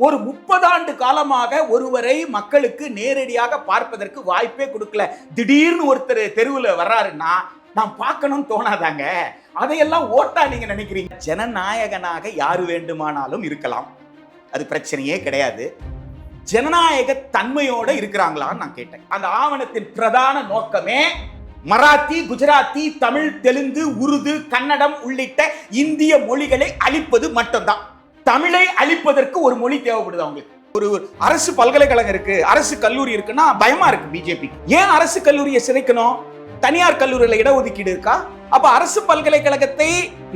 ஒரு 30 ஆண்டு காலமாக ஒருவரை மக்களுக்கு நேரடியாக பார்ப்பதற்கு வாய்ப்பே கொடுக்கல. திடீர்னு ஒருத்தர் தெருவில் வர்றாருன்னா நான் பார்க்கணும்னு தோணாதாங்க. அதையெல்லாம் ஓட்டா நீங்க நினைக்கிறீங்க. ஜனநாயகனாக யாரு வேண்டுமானாலும் இருக்கலாம், அது பிரச்சனையே கிடையாது. ஜனநாயக தன்மையோட இருக்கிறாங்களான்னு நான் கேட்டேன். அந்த ஆவணத்தின் பிரதான நோக்கமே மராத்தி, குஜராத்தி, தமிழ், தெலுங்கு, உருது, கன்னடம் உள்ளிட்ட இந்திய மொழிகளை அழிப்பது மட்டும்தான். தமிழை அழிப்பதற்கு ஒரு மொழி தேவைப்படுது அவங்களுக்கு. ஒரு அரசு பல்கலைக்கழகம் இருக்கு, அரசு கல்லூரி இருக்குன்னா பயமா இருக்கு பிஜேபி. ஏன் அரசு கல்லூரியை சிதைக்கணும்? தனியார் கல்லூரியில் இடஒதுக்கீடு இருக்கா? அப்ப அரசு பல்கலைக்கழகத்தை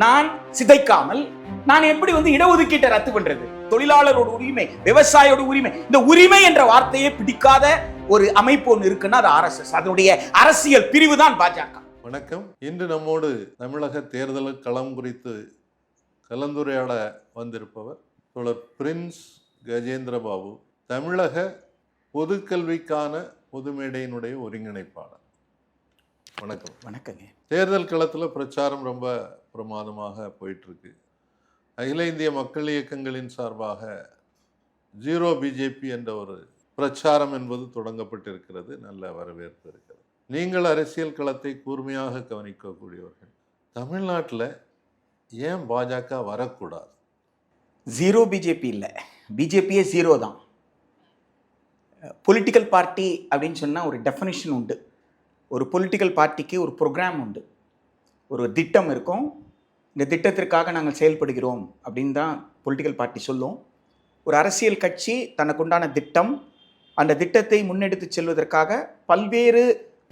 நான் சிதைக்காமல் நான் எப்படி இடஒதுக்கீட்டை ரத்து பண்றது? தொழிலாளரோட உரிமை, விவசாயியோட உரிமை, இந்த உரிமை என்ற வார்த்தையை பிடிக்காத ஒரு அமைப்பு ஒன்று இருக்குன்னா அது ஆர்எஸ்எஸ். அதனுடைய அரசியல் பிரிவு தான் பாஜக. வணக்கம். இன்று நம்மோடு தமிழக தேர்தல் களம் குறித்து கலந்துரையாட வந்திருப்பவர் தோழர் பிரின்ஸ் கஜேந்திர பாபு, தமிழக பொதுக்கல்விக்கான பொதுமேடையினுடைய ஒருங்கிணைப்பாளர். வணக்கம். வணக்கங்க. தேர்தல் களத்தில் பிரச்சாரம் ரொம்ப பிரமாதமாக போயிட்டு இருக்கு. அகில இந்திய மக்கள் இயக்கங்களின் சார்பாக ஜீரோ பிஜேபி என்ற ஒரு பிரச்சாரம் என்பது தொடங்கப்பட்டிருக்கிறது. நல்ல வரவேற்பு இருக்கிறது. நீங்கள் அரசியல் களத்தை கூர்மையாக கவனிக்கக்கூடியவர்கள், தமிழ்நாட்டில் ஏன் பாஜக வரக்கூடாது? ஜீரோ பிஜேபி இல்லை, பிஜேபியே ஜீரோ தான். பொலிட்டிக்கல் பார்ட்டி அப்படின்னு சொன்னால் ஒரு டெஃபினிஷன் உண்டு. ஒரு பொலிட்டிக்கல் பார்ட்டிக்கு ஒரு ப்ரோக்ராம் உண்டு, ஒரு திட்டம் இருக்கும். இந்த திட்டத்திற்காக நாங்கள் செயல்படுகிறோம் அப்படின்னு தான் பொலிட்டிக்கல் பார்ட்டி சொல்லும். ஒரு அரசியல் கட்சி தனக்குண்டான திட்டம், அந்த திட்டத்தை முன்னெடுத்து செல்வதற்காக பல்வேறு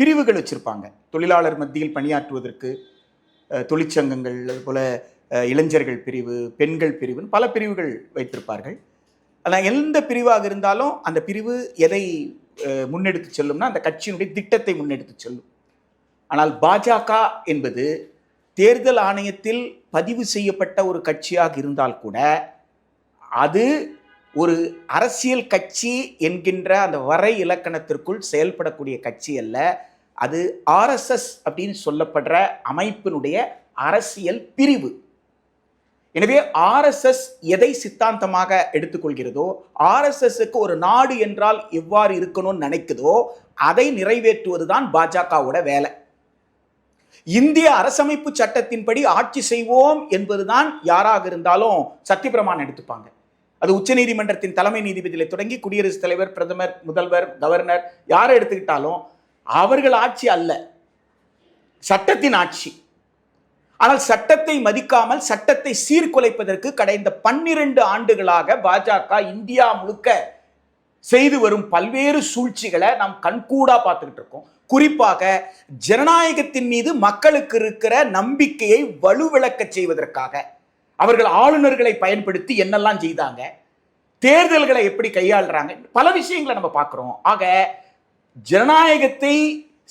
பிரிவுகள் வச்சுருப்பாங்க. தொழிலாளர் மத்தியில் பணியாற்றுவதற்கு தொழிற்சங்கங்கள், அதுபோல் இளைஞர்கள் பிரிவு, பெண்கள் பிரிவுன்னு பல பிரிவுகள் வைத்திருப்பார்கள். ஆனால் எந்த பிரிவாக இருந்தாலும் அந்த பிரிவு எதை முன்னெடுத்து செல்லும்னா அந்த கட்சியினுடைய திட்டத்தை முன்னெடுத்து செல்லும். ஆனால் பாஜக என்பது தேர்தல் ஆணையத்தில் பதிவு செய்யப்பட்ட ஒரு கட்சியாக இருந்தால் கூட அது ஒரு அரசியல் கட்சி என்கின்ற அந்த வரை இலக்கணத்திற்குள் செயல்படக்கூடிய கட்சி அல்ல. அது ஆர்எஸ்எஸ் அப்படின்னு சொல்லப்படுற அமைப்பினுடைய அரசியல் பிரிவு. எனவே ஆர்எஸ்எஸ் எதை சித்தாந்தமாக எடுத்துக்கொள்கிறதோ, ஆர்எஸ்எஸ்க்கு ஒரு நாடு என்றால் எவ்வாறு இருக்கணும்னு நினைக்குதோ அதை நிறைவேற்றுவதுதான் பாஜகவோட வேலை. இந்திய அரசமைப்பு சட்டத்தின்படி ஆட்சி செய்வோம் என்பதுதான் யாராக இருந்தாலும் சத்தியப்பிரமாணம் எடுத்துப்பாங்க. அது உச்ச நீதிமன்றத்தின் தலைமை நீதிபதியில தொடங்கி குடியரசுத் தலைவர், பிரதமர், முதல்வர், கவர்னர் யாரை எடுத்துக்கிட்டாலும் அவர்கள் ஆட்சி அல்ல, சட்டத்தின் ஆட்சி. ஆனால் சட்டத்தை மதிக்காமல் சட்டத்தை சீர்குலைப்பதற்கு கடந்த 12 ஆண்டுகளாக பாஜக இந்தியா முழுக்க செய்து வரும் பல்வேறு சூழ்ச்சிகளை நாம் கண்கூடா பார்த்துக்கிட்டு இருக்கோம். குறிப்பாக ஜனநாயகத்தின் மீது மக்களுக்கு இருக்கிற நம்பிக்கையை வலுவிழக்க செய்வதற்காக அவர்கள் ஆளுநர்களை பயன்படுத்தி என்னெல்லாம் செய்தாங்க, தேர்தல்களை எப்படி கையாளுறாங்க, பல விஷயங்களை நம்ம பார்க்கிறோம். ஆக ஜனநாயகத்தை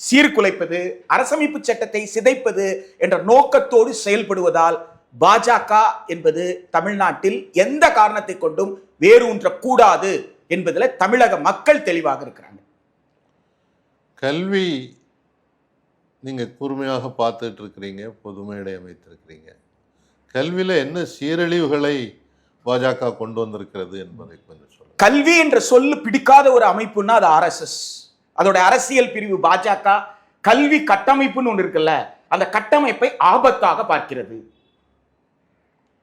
சீர்குலைப்பது, அரசமைப்பு சட்டத்தை சிதைப்பது என்ற நோக்கத்தோடு செயல்படுவதால் பாஜக என்பது தமிழ்நாட்டில் எந்த காரணத்தை கொண்டும் வேரூன்றக்கூடாது என்பதில் தமிழக மக்கள் தெளிவாக இருக்கிறாங்க. கல்வி நீங்கள் கூர்மையாக பார்த்துட்டு இருக்கிறீங்க, பொதுமேடை அமைத்திருக்கிறீங்க. கல்வியில் என்ன சீரழிவுகளை பாஜக கொண்டு வந்திருக்கிறது என்பதை கொஞ்சம் சொல்லுங்க. கல்வி என்ற சொல்லு பிடிக்காத ஒரு அமைப்புன்னா அது ஆர்எஸ்எஸ். அதோட அரசியல் பிரிவு பாஜக. கல்வி கட்டமைப்புன்னு ஒன்று இருக்குல்ல, அந்த கட்டமைப்பை ஆபத்தாக பார்க்கிறது.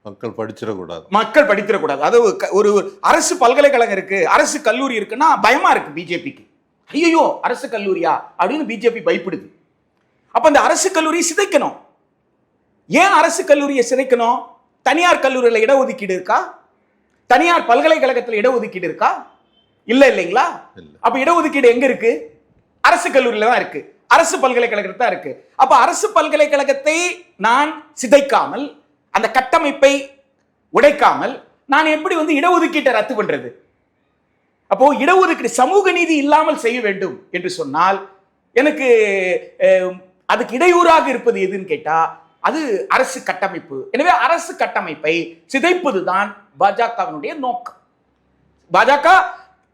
மக்கள் படிச்சிடக்கூடாது, மக்கள் படித்திடக்கூடாது. அது ஒரு அரசு பல்கலைக்கழகம் இருக்கு, அரசு கல்லூரி இருக்குன்னா பயமா இருக்கு பிஜேபிக்கு. ஐயோ அரசு கல்லூரியா அப்படின்னு பிஜேபி பயப்படுது. அப்ப அந்த அரசு கல்லூரியை சிதைக்கணும். ஏன் அரசு கல்லூரியை சிதைக்கணும்? தனியார் கல்லூரியில் இடஒதுக்கீடு இருக்கா? தனியார் பல்கலைக்கழகத்தில் இடஒதுக்கீடு இருக்கா? இல்லைங்களா? அப்ப இடஒதுக்கீடு எங்க இருக்கு? அரசு கல்லூரியில தான் இருக்கு, அரசு பல்கலைக்கழகத்தில் தான் இருக்கு. அப்ப அரசு பல்கலைக்கழகத்தை நான் சிதைக்காமல், அந்த கட்டமைப்பை உடைக்காமல் நான் எப்படி இடஒதுக்கீட்டை ரத்து பண்றது? அப்போ இடஒதுக்கீடு சமூக நீதி இல்லாமல் செய்ய வேண்டும் என்று சொன்னால் எனக்கு அதுக்கு இடையூறாக இருப்பது எதுன்னு கேட்டா அது அரசு கட்டமைப்பு. எனவே அரசு கட்டமைப்பை சிதைப்பதுதான் பாஜகவினுடைய நோக்கம். பாஜக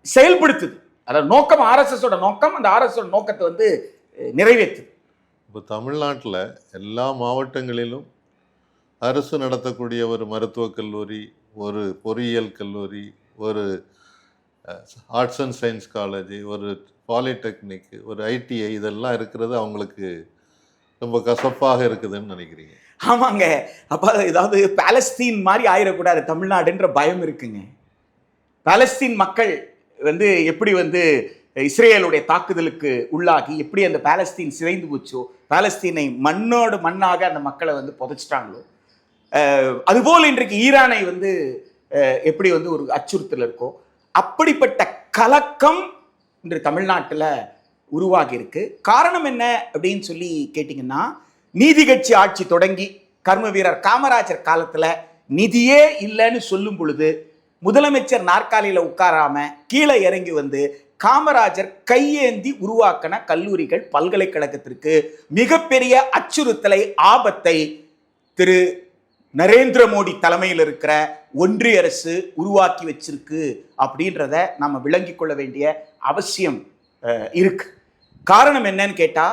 செயல்படுத்துது, அதாவது நோக்கம் ஆர்எஸ்எஸ் நோக்கம். அந்த ஆர்எஸ்எஸ் நோக்கத்தை நிறைவேற்றுது. இப்போ தமிழ்நாட்டில் எல்லா மாவட்டங்களிலும் அரசு நடத்தக்கூடிய ஒரு மருத்துவக் கல்லூரி, ஒரு பொறியியல் கல்லூரி, ஒரு ஆர்ட்ஸ் அண்ட் சயின்ஸ் காலேஜ், ஒரு பாலிடெக்னிக், ஒரு ஐடிஐ இதெல்லாம் இருக்கிறது அவங்களுக்கு ரொம்ப கசப்பாக இருக்குதுன்னு நினைக்கிறீங்க? ஆமாங்க. அப்போ ஏதாவது பாலஸ்தீன் மாதிரி ஆயிடக்கூடாது தமிழ்நாடுன்ற பயம் இருக்குங்க. பாலஸ்தீன் மக்கள் எப்படி இஸ்ரேலுடைய தாக்குதலுக்கு உள்ளாகி எப்படி அந்த பாலஸ்தீன் சிதைந்து போச்சோ, பாலஸ்தீனை மண்ணோடு மண்ணாக அந்த மக்களை புதைச்சிட்டாங்களோ, அதுபோல் இன்றைக்கு ஈரானை எப்படி ஒரு அச்சுறுத்தல் இருக்கோ, அப்படிப்பட்ட கலக்கம் இன்று தமிழ்நாட்டில் உருவாகி இருக்கு. காரணம் என்ன அப்படின்னு சொல்லி கேட்டிங்கன்னா, நீதி கட்சி ஆட்சி தொடங்கி கர்ம வீரர் காமராஜர் காலத்தில் நிதியே இல்லைன்னு சொல்லும் பொழுது முதலமைச்சர் நாற்காலியில் உட்காராம கீழே இறங்கி காமராஜர் கையேந்தி உருவாக்கின கல்லூரிகள் பல்கலைக்கழகத்திற்கு மிகப்பெரிய அச்சுறுத்தலை, ஆபத்தை திரு நரேந்திர மோடி தலைமையில் இருக்கிற ஒன்றிய அரசு உருவாக்கி வச்சிருக்கு அப்படின்றத நம்ம விளங்கி கொள்ள வேண்டிய அவசியம் இருக்கு. காரணம் என்னன்னு கேட்டா,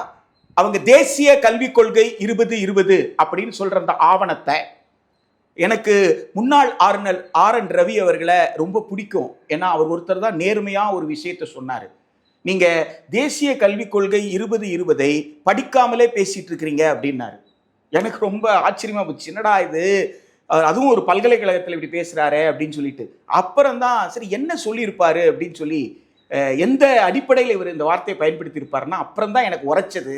அவங்க தேசிய கல்விக் கொள்கை 2020 அப்படின்னு சொல்ற அந்த ஆவணத்தை, எனக்கு முன்னாள் ஆளுநர் RN ரவி அவர்களை ரொம்ப பிடிக்கும். ஏன்னா அவர் ஒருத்தர் தான் நேர்மையா ஒரு விஷயத்த சொன்னார். நீங்க தேசிய கல்விக் கொள்கை 2020 படிக்காமலே பேசிட்டு இருக்கிறீங்க அப்படின்னாரு. எனக்கு ரொம்ப ஆச்சரியமா போச்சு. என்னடா இது, அதுவும் ஒரு பல்கலைக்கழகத்தில் இப்படி பேசுறாரு அப்படின்னு சொல்லிட்டு, அப்புறம்தான் சரி என்ன சொல்லியிருப்பாரு அப்படின்னு சொல்லி, எந்த அடிப்படையில் இவர் இந்த வார்த்தையை பயன்படுத்தி இருப்பாருன்னா அப்புறம் தான் எனக்கு உரைச்சது.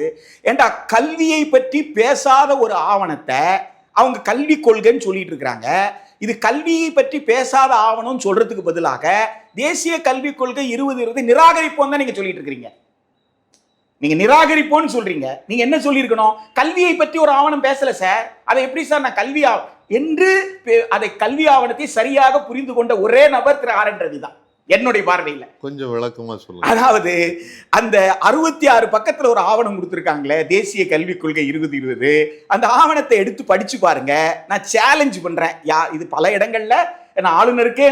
ஏண்டா, கல்வியை பற்றி பேசாத ஒரு ஆவணத்தை அவங்க கல்வி கொள்கைன்னு சொல்லிட்டு இருக்கிறாங்க. இது கல்வியை பற்றி பேசாத ஆவணம் சொல்றதுக்கு பதிலாக தேசிய கல்விக் கொள்கை 2020 நிராகரிப்போம் தான் நீங்க சொல்லிட்டு இருக்கிறீங்க. நீங்க நிராகரிப்போன்னு சொல்றீங்க. நீங்க என்ன சொல்லியிருக்கணும்? கல்வியை பற்றி ஒரு ஆவணம் பேசல சார், அதை எப்படி சார் நான் கல்வி என்று அதை கல்வி ஆவணத்தை சரியாக புரிந்து கொண்ட ஒரே நபர் திரு RN ரவி தான் என்னுடைய பார்வையில். கொஞ்சம் விளக்கமா சொல்லுங்க. அதாவது அந்த 66 பக்கத்துல ஒரு ஆவணம் கொடுத்துருக்காங்களே, தேசிய கல்விக் கொள்கை 2020, அந்த ஆவணத்தை எடுத்து படிச்சு பாருங்க. நான் சேலஞ்ச் பண்றேன். இது பல இடங்கள்ல நான் ஆளுநருக்கே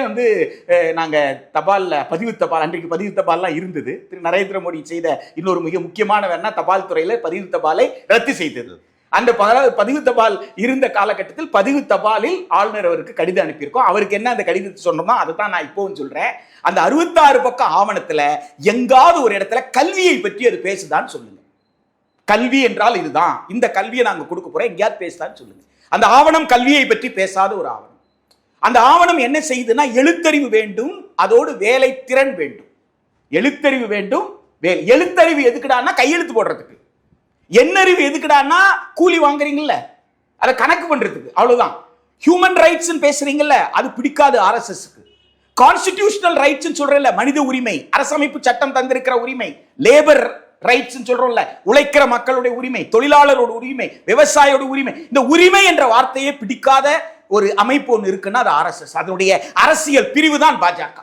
நாங்க தபால்ல பதிவு தபால், அன்றைக்கு பதிவு தபால்லாம் இருந்தது. திரு நரேந்திர மோடி செய்த இன்னொரு மிக முக்கியமான வேணா தபால் துறையில பதிவு தபாலை ரத்து செய்தது. அந்த பதிவு தபால் இருந்த காலகட்டத்தில் பதிவு தபாலில் ஆளுநர் அவருக்கு கடிதம் அனுப்பியிருக்கோம். அவருக்கு என்ன அந்த கடிதத்தை சொன்னோமோ அதை தான் நான் இப்போவும் சொல்றேன். அந்த 66 பக்கம் ஆவணத்துல எங்காவது ஒரு இடத்துல கல்வியை பற்றி அது பேசுதான்னு சொல்லுங்க. கல்வி என்றால் இதுதான், இந்த கல்வியை நாங்க கொடுக்க போறோம், எங்கேயாவது பேசுதான்னு சொல்லுங்க. அந்த ஆவணம் கல்வியை பற்றி பேசாத ஒரு ஆவணம். அந்த ஆவணம் என்ன செய்யுதுன்னா, எழுத்தறிவு வேண்டும், அதோடு வேலை திறன் வேண்டும். எழுத்தறிவு வேண்டும், எழுத்தறிவு எதுக்குடான்னா கையெழுத்து போடுறதுக்கு. எண்ணறிவு எதுக்குடான்னா கூலி வாங்குறீங்கல்ல அதை கணக்கு பண்றதுக்கு, அவ்வளவுதான். ஹியூமன் ரைட்ஸ் பேசுறீங்கல்ல, அது பிடிக்காது RSSக்கு. கான்ஸ்டிடியூஷனல் ரைட்ஸ் சொல்றல, மனித உரிமை, அரசமைப்பு சட்டம் தந்திருக்கிற உரிமை, லேபர் ரைட்ஸ் சொல்றோம்ல, உழைக்கிற மக்களுடைய உரிமை, தொழிலாளரோட உரிமை, விவசாயியோட உரிமை, இந்த உரிமை என்ற வார்த்தையே பிடிக்காத ஒரு அமைப்பு ஒன்று இருக்குன்னா அது RSS. அதனுடைய அரசியல் பிரிவு தான் பாஜக.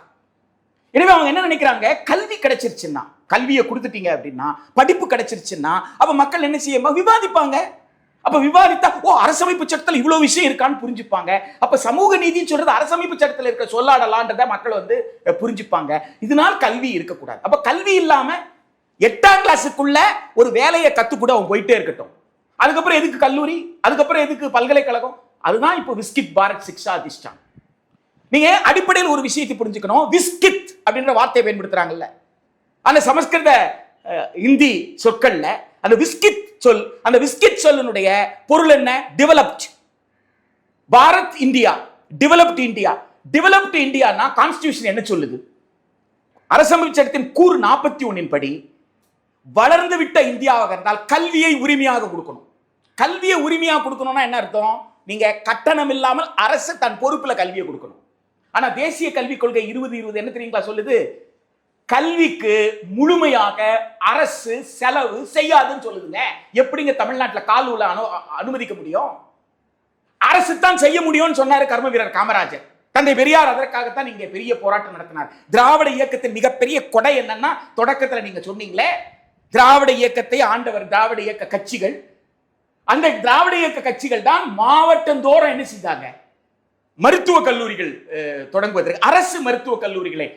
எனவே அவங்க என்ன நினைக்கிறாங்க, கல்வி கிடைச்சிருச்சுன்னா, கல்வியை கொடுத்துட்டீங்க அப்படின்னா, படிப்பு கிடைச்சிருச்சுன்னா, அப்ப மக்கள் என்ன செய்ய விவாதிப்பாங்க. அப்ப விவாதித்தா, ஓ அரசமைப்பு சட்டத்தில் இவ்வளவு விஷயம் இருக்கான்னு புரிஞ்சுப்பாங்க. அப்ப சமூக நீதி சொல்றது அரசமைப்பு சட்டத்தில் இருக்க சொல்லாடலான்றத மக்கள் புரிஞ்சுப்பாங்க. இதனால் கல்வி இருக்கக்கூடாது. அப்ப கல்வி இல்லாம 8ஆம் கிளாஸுக்குள்ள ஒரு வேலையை கத்துக்கூட அவன் போயிட்டே இருக்கட்டும். அதுக்கப்புறம் எதுக்கு கல்லூரி, அதுக்கப்புறம் எதுக்கு பல்கலைக்கழகம்? அதுதான் இப்போ விஸ்கித் பாரத் சிக்ஷா அதிஷ்டான். நீங்க அடிப்படையில் ஒரு விஷயத்தை புரிஞ்சுக்கணும். விஸ்கித் அப்படின்ற வார்த்தையை பயன்படுத்துறாங்கல்ல, அந்த சமஸ்கிருத இந்தி சொற்கள்ல அந்த விஸ்கித் சொல், அந்த விஸ்கித் சொல்லினுடைய பொருள் என்ன? Developed Bharat India, developed India. Developed Indiana constitution என்ன சொல்லுது? அரசமைப்பு சட்டத்தின் கூறு 41 படி வளர்ந்து விட்ட இந்தியாவாக இருந்தால் கல்வியை உரிமையாக கொடுக்கணும். கல்வியை உரிமையாக கொடுக்கணும்னா என்ன அர்த்தம்? நீங்க கட்டணம் இல்லாமல் அரசு தன் பொறுப்புல கல்வியை கொடுக்கணும். ஆனா தேசிய கல்விக் கொள்கை 2020 என்ன தெரியுங்களா சொல்லுது? கல்விக்கு முழுமையாக அரசு செலவு செய்யாதுன்னு சொல்லுதுங்க. எப்படிங்க தமிழ்நாட்டில் கால் உள்ள அனுமதிக்க முடியும்? அரசு தான் செய்ய முடியும்னு சொன்னாரு கர்ம வீரர் காமராஜர். தந்தை பெரியார் அதற்காகத்தான் நீங்க பெரிய போராட்டம் நடத்தினார். திராவிட இயக்கத்தின் மிகப்பெரிய கொடை என்னன்னா, தொடக்கத்தில் நீங்க சொன்னீங்களே, திராவிட இயக்கத்தை ஆண்டவர் திராவிட இயக்க கட்சிகள். அந்த திராவிட இயக்க கட்சிகள் தான் மாவட்டந்தோறும் என்ன செஞ்சாங்க? மருத்துவ கல்லூரிகள் தொடங்குவதற்கு, அரசு மருத்துவ கல்லூரிகளை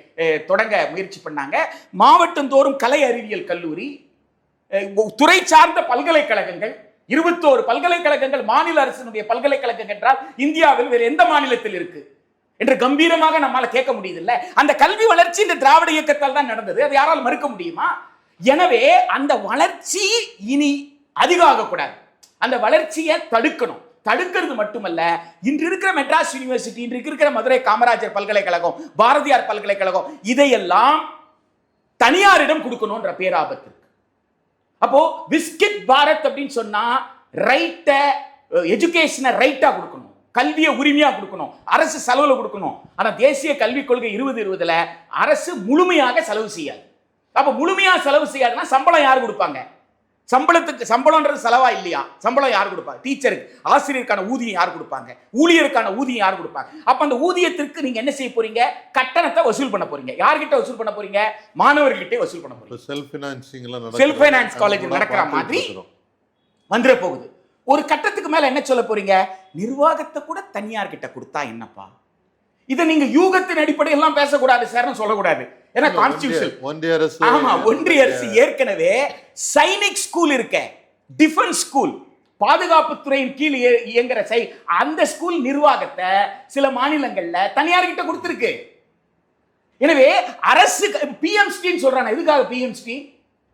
தொடங்க முயற்சி பண்ணாங்க. மாவட்டந்தோறும் கலை அறிவியல் கல்லூரி, துறை சார்ந்த பல்கலைக்கழகங்கள், 21 பல்கலைக்கழகங்கள் மாநில அரசினுடைய பல்கலைக்கழகம் என்றால் இந்தியாவில் வேறு எந்த மாநிலத்தில் இருக்கு? என்று கம்பீரமாக நம்மால கேட்க முடியுது இல்ல. அந்த கல்வி வளர்ச்சி இந்த திராவிட இயக்கத்தால் தான் நடந்தது. அது யாரால் மறுக்க முடியுமா? எனவே அந்த வளர்ச்சி இனி அதிகமாகக்கூடாது. அந்த வளர்ச்சியை தடுக்கணும். தடுக்கிறது மட்டுமல்ல, இன்று இருக்கிற மெட்ராஸ் யூனிவர்சிட்டி, இன்று இருக்கிற மதுரை காமராஜர் பல்கலைக்கழகம், பாரதியார் பல்கலைக்கழகம், இதையெல்லாம் தனியாரிடம் கொடுக்கணும்ன்ற பேராபத்து. அப்போ பிஸ்கட் பாரத் அப்படின்னு சொன்னா ரைட்ட, எஜுகேஷனை ரைட்டா கொடுக்கணும், கல்வியை உரிமையா கொடுக்கணும், அரசு செலவுல கொடுக்கணும். ஆனா தேசிய கல்விக் கொள்கை 2020 அரசு முழுமையாக செலவு செய்யாது. அப்ப முழுமையா செலவு செய்யாதுன்னா சம்பளம் யார் கொடுப்பாங்க? சம்பளம்ன்றது செலவா இல்லையா? சம்பளம் யார் கொடுப்பாங்க? டீச்சருக்கு, ஆசிரியருக்கான ஊதியம் யார் கொடுப்பாங்க? ஊழியருக்கான ஊதியம் யார் கொடுப்பாங்க? அப்ப அந்த ஊதியத்திற்கு நீங்க என்ன செய்ய போறீங்க? கட்டணத்தை வசூல் பண்ண போறீங்க. யார்கிட்ட வசூல் பண்ண போறீங்க? மாணவர்கள்கிட்ட வசூல் பண்ண போறீங்க. செல்ஃப் ஃபைனான்ஸ் காலேஜ் நடக்கிற மாதிரி வந்துட போகுது. ஒரு கட்டத்துக்கு மேல என்ன சொல்ல போறீங்க? நிர்வாகத்தை கூட தனியார் கிட்ட கொடுத்தா என்னப்பா? இதை நீங்க யூகத்தின் அடிப்படையில் எல்லாம் பேசக்கூடாது சார், சொல்லக்கூடாது. ஏன்னா கான்ஸ்டிடியூஷன் ஒன்றிய அரசு ஏற்கனவே சைனிக் ஸ்கூல் இருக்க, டிஃபென்ஸ் ஸ்கூல், பாதுகாப்புத்துறையின் கீழ் இயங்குற அந்த ஸ்கூல் நிர்வாகத்தை சில மாநிலங்கள்ல தனியார் கிட்ட கொடுத்திருக்கு. எனவே அரசு பிஎம்ஸ்டின்னு சொல்றாங்க. எதுக்காக பிஎம்ஸ்டி?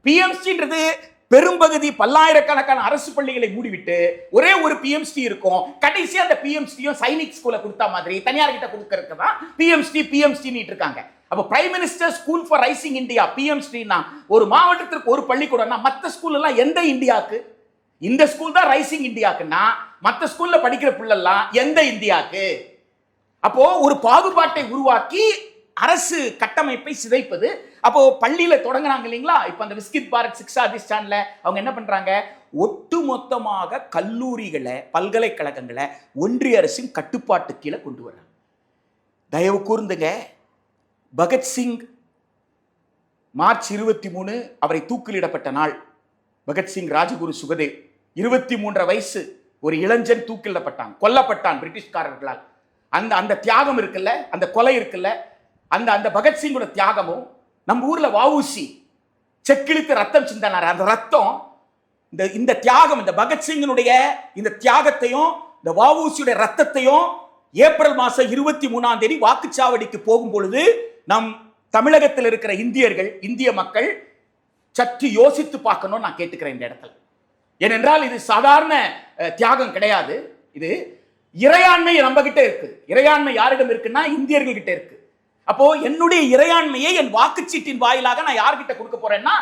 பிஎம்ஸ்டின்றது பெரும்பகுதி பல்லாயிரக்கணக்கான அரசு பள்ளிகளை மூடிவிட்டு ஒரே ஒரு பிஎம்ஸ்டி இருக்கும். கடைசி அந்த பிஎம்ஸ்டியும் சைனிக் ஸ்கூலை கொடுத்த மாதிரி தனியார் கிட்ட கொடுக்கறதுக்கு தான் பிஎம்ஸ்டி இருக்காங்க. அப்ப prime minister school for rising India, பிஎம்ஸ்டினா ஒரு மாவட்டத்திற்கு ஒரு பள்ளிக்கூடம்னா மற்ற ஸ்கூல் எல்லாம் எந்த இந்தியாக்கு? இந்த ஸ்கூல் தான் ரைசிங் இந்தியாக்குன்னா மற்ற ஸ்கூல்ல படிக்கிற பிள்ளைலாம் எந்த இந்தியாக்கு? அப்போ ஒரு பாகுபாட்டை உருவாக்கி அரசு கட்டமைப்பை சிதைப்பது. அப்போ பள்ளியில தொடங்கினாங்க இல்லைங்களா? இப்ப அந்த விஸ்கிட் பாரத் சிக்ஷா அதிஷ்டான்ல அவங்க என்ன பண்றாங்க? ஒட்டுமொத்தமாக கல்லூரிகளை, பல்கலைக்கழகங்களை ஒன்றிய அரசின் கட்டுப்பாட்டு கீழே கொண்டு வர்றாங்க. தயவு கூர்ந்துங்க, பகத்சிங் மார்ச் 23 அவரை தூக்கிலிடப்பட்ட நாள். பகத்சிங் ராஜகுரு சுகதேவ் 23 வயசு ஒரு இளைஞன் தூக்கிலிடப்பட்டான், கொல்லப்பட்டான் பிரிட்டிஷ்காரர்களால். அந்த தியாகம் இருக்குல்ல, அந்த கொலை இருக்குல்ல, அந்த பகத்சிங்கோட தியாகமும் நம்ம ஊர்ல வஉசி செக்கிழித்து ரத்தம் சிந்தனார். அந்த ரத்தம், இந்த தியாகம், இந்த பகத்சிங்கனுடைய இந்த தியாகத்தையும் இந்த வஉசியுடைய ரத்தத்தையும் ஏப்ரல் மாசம் 23 வாக்குச்சாவடிக்கு போகும் பொழுது நம் தமிழகத்தில் இருக்கிற இந்தியர்கள், இந்திய மக்கள் சற்று யோசித்து பார்க்கணும் நான் கேட்டுக்கிறேன் இந்த இடத்துல. ஏனென்றால் இது சாதாரண தியாகம் கிடையாது. இது இறையாண்மை நம்ம கிட்ட இருக்கு. இறையாண்மை யாரிடம் இருக்குன்னா இந்தியர்கள் கிட்ட இருக்கு. அப்போ என்னுடைய இறையாண்மையை என் வாக்குச்சீட்டின் வாயிலாக நான் யார்கிட்ட கொடுக்க போறேன்னா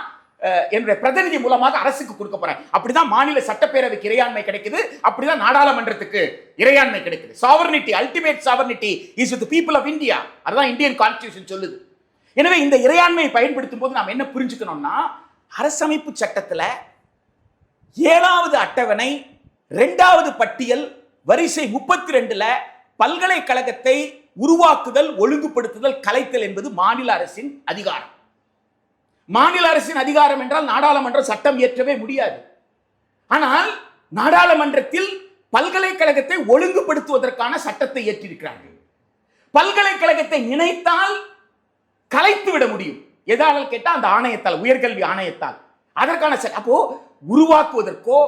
என்னுடைய பிரதிநிதி மூலமாக அரசுக்கு கொடுக்க போறேன். அப்படிதான் மாநில சட்டப்பேரவைக்கு இறையாண்மை கிடைக்குது, அப்படிதான் நாடாளுமன்றத்துக்கு இறையாண்மை கிடைக்குது. Sovereignty, ultimate sovereignty is with the people of India. அதுதான் இந்தியன் கான்ஸ்டிடியூஷன் சொல்லுது. எனவே இந்த இறையாண்மையை பயன்படுத்தும் போது நாம் என்ன புரிஞ்சுக்கணும்னா, அரசமைப்பு சட்டத்தில் 7வது அட்டவணை 2வது பட்டியல் வரிசை 32ல பல்கலைக்கழகத்தை உருவாக்குதல், ஒழுங்குபடுத்துதல், கலைத்தல் என்பது மாநில அரசின் அதிகாரம். மாநில அரசின் அதிகாரம் என்றால் நாடாளுமன்றம் சட்டம் இயற்றவே முடியாது. ஆனால் நாடாளுமன்றத்தில் பல்கலைக்கழகத்தை ஒழுங்குபடுத்துவதற்கான சட்டத்தை ஏற்றிருக்கிறார்கள். பல்கலைக்கழகத்தை நினைத்தால் கலைத்து விட முடியும். எதால் கேட்டா அந்த ஆணையத்தால், உயர்கல்வி ஆணையத்தால். அதற்கான அப்போ உருவாக்குவதற்கோ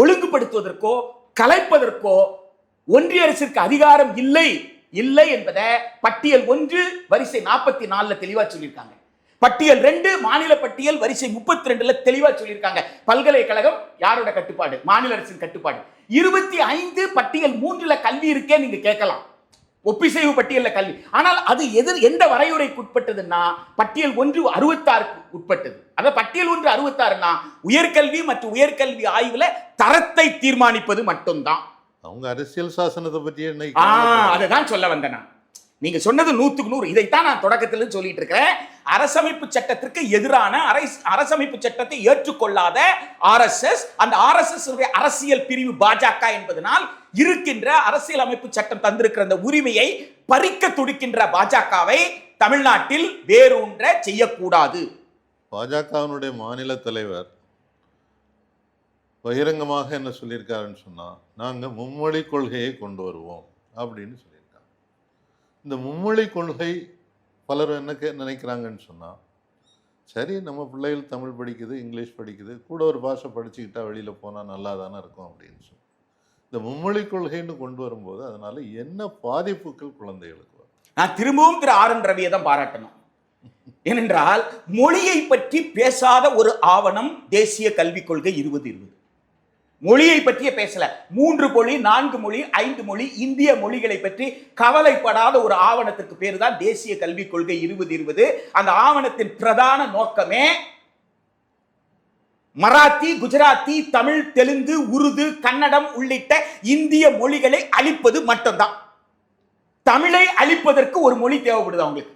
ஒழுங்குபடுத்துவதற்கோ கலைப்பதற்கோ ஒன்றிய அரசிற்கு அதிகாரம் இல்லை என்பதை பட்டியல் 1 வரிசை 44 தெளிவா சொல்லியிருக்காங்க. பட்டியல் 2 மாநில பட்டியல் வரிசை 32 தெளிவா சொல்லியிருக்காங்க. பல்கலைக்கழகம் யாரோட கட்டுப்பாடு? மாநில அரசின் கட்டுப்பாடு. 25 பட்டியல் 3 கல்வி இருக்கே நீங்க கேட்கலாம், ஒப்பிசைவு பட்டியல்ல கல்வி. ஆனால் அது எந்த வரையுறைக்கு உட்பட்டதுன்னா பட்டியல் 1 66க்கு உட்பட்டது. அதாவது பட்டியல் 1 66னா உயர்கல்வி மற்றும் உயர்கல்வி ஆய்வுல தரத்தை தீர்மானிப்பது மட்டும்தான். அவங்க அரசியல் சாசனத்தை பற்றி அதான் சொல்ல வந்தேன். நீங்க சொன்னது 100க்கு 100. இதைத்தான் நான் தொடக்கத்தில் சொல்லிட்டு இருக்கிறேன். அரசமைப்பு சட்டத்திற்கு எதிரான, அரசமைப்பு சட்டத்தை ஏற்றுக்கொள்ளாத ஆர்எஸ்எஸ், அந்த ஆர்எஸ்எஸ் அரசியல் பிரிவு பாஜக என்பதனால் இருக்கின்ற அரசியல் அமைப்பு சட்டம் தந்திருக்கிற அந்த உரிமையை பறிக்க துடிக்கின்ற பாஜகவை தமிழ்நாட்டில் வேரூன்ற செய்யக்கூடாது. பாஜகவினுடைய மாநில தலைவர் பகிரங்கமாக என்ன சொல்லியிருக்காருன்னு சொன்னால், நாங்கள் மும்மொழி கொள்கையை கொண்டு வருவோம் அப்படின்னு சொல்லியிருக்காங்க. இந்த மும்மொழி கொள்கை பலரும் என்ன நினைக்கிறாங்கன்னு சொன்னால், சரி நம்ம பிள்ளைகள் தமிழ் படிக்குது, இங்கிலீஷ் படிக்குது, கூட ஒரு பாஷை படிச்சுக்கிட்டா வெளியில் போனால் நல்லா தானே இருக்கும் அப்படின்னு சொல்லி இந்த மும்மொழி கொள்கைன்னு கொண்டு வரும்போது அதனால் என்ன பாதிப்புகள் குழந்தைகளுக்கு வரும்? நான் திரும்பவும் திரு ஆர் என் ரவியை தான் பாராட்டணும். ஏனென்றால் மொழியை பற்றி பேசாத ஒரு ஆவணம் தேசிய கல்விக் கொள்கை 2020. மொழியை பற்றியே பேசல. 3 மொழி 4 மொழி 5 மொழி இந்திய மொழிகளை பற்றி கவலைப்படாத ஒரு ஆவணத்திற்கு பேர் தான் தேசிய கல்விக் கொள்கை 2020. அந்த ஆவணத்தின் பிரதான நோக்கமே மராத்தி, குஜராத்தி, தமிழ், தெலுங்கு, உருது, கன்னடம் உள்ளிட்ட இந்திய மொழிகளை அழிப்பது மட்டும்தான். தமிழை அழிப்பதற்கு ஒரு மொழி தேவைப்படுது அவங்களுக்கு,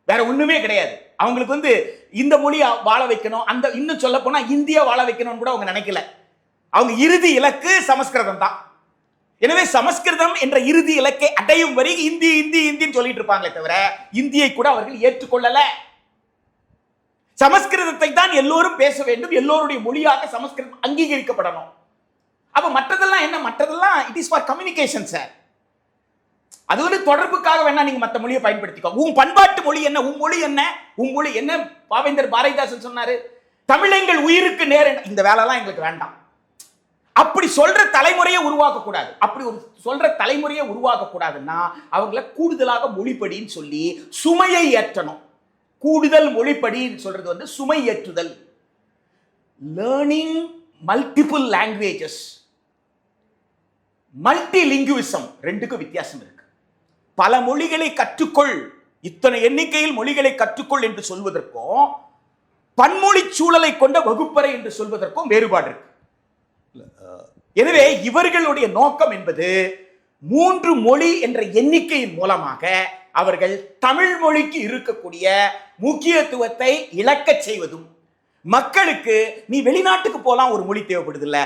வேற ஒண்ணுமே கிடையாது. அவங்களுக்கு இந்த மொழியை வாழ வைக்கணும், அந்த இன்னும் சொல்ல போனா இந்திய வாழ வைக்கணும்னு கூட அவங்க நினைக்கல. அவங்க இறுதி இலக்கு சமஸ்கிருதம் தான். எனவே சமஸ்கிருதம் என்ற இறுதி இலக்கை அடையும் வரை இந்தி இந்தி இந்தின்னு சொல்லிட்டு இருப்பாங்களே தவிர இந்தியை கூட அவர்கள் ஏற்றுக்கொள்ளல. சமஸ்கிருதத்தை தான் எல்லோரும் பேச வேண்டும், எல்லோருடைய மொழியாக சமஸ்கிருதம் அங்கீகரிக்கப்படணும். அப்ப மற்றதெல்லாம் என்ன? மற்றதெல்லாம் it is for communication sir. அது தொடர்புக்காக வேணா நீங்க மற்ற மொழியை பயன்படுத்திக்கோ. உன் பண்பாட்டு மொழி என்ன? உன் மொழி என்ன? உன் மொழி என்ன? பாவேந்தர் பாரதிதாசன் சொன்னாரு, தமிழங்கள் உயிருக்கு நேர. இந்த வேலைலாம் எங்களுக்கு வேண்டாம். அப்படி சொல்ற தலைமுறையை உருவாக்க கூடாது. அப்படி ஒரு சொல்ற தலைமுறையை உருவாக்க கூடாதுன்னா அவங்கள கூடுதலாக மொழிப்படின்னு சொல்லி சுமையை ஏற்றணும். கூடுதல் மொழிப்படி சொல்றது சுமை ஏற்றுதல். லேர்னிங் மல்டிபிள் லாங்குவேஜஸ், மல்டிலிங்குவிசம், ரெண்டுக்கும் வித்தியாசம் இருக்கு. பல மொழிகளை கற்றுக்கொள், இத்தனை எண்ணிக்கையில் மொழிகளை கற்றுக்கொள் என்று சொல்வதற்கும் பன்மொழி சூழலை கொண்ட வகுப்பறை என்று சொல்வதற்கும் வேறுபாடு இருக்கு. எனவே இவர்களுடைய நோக்கம் என்பது 3 மொழி என்ற எண்ணிக்கையின் மூலமாக அவர்கள் தமிழ் மொழிக்கு இருக்கக்கூடிய முக்கியத்துவத்தை இழக்க செய்வதும், மக்களுக்கு நீ வெளிநாட்டுக்கு போலாம் ஒரு மொழி தேவைப்படுது இல்ல,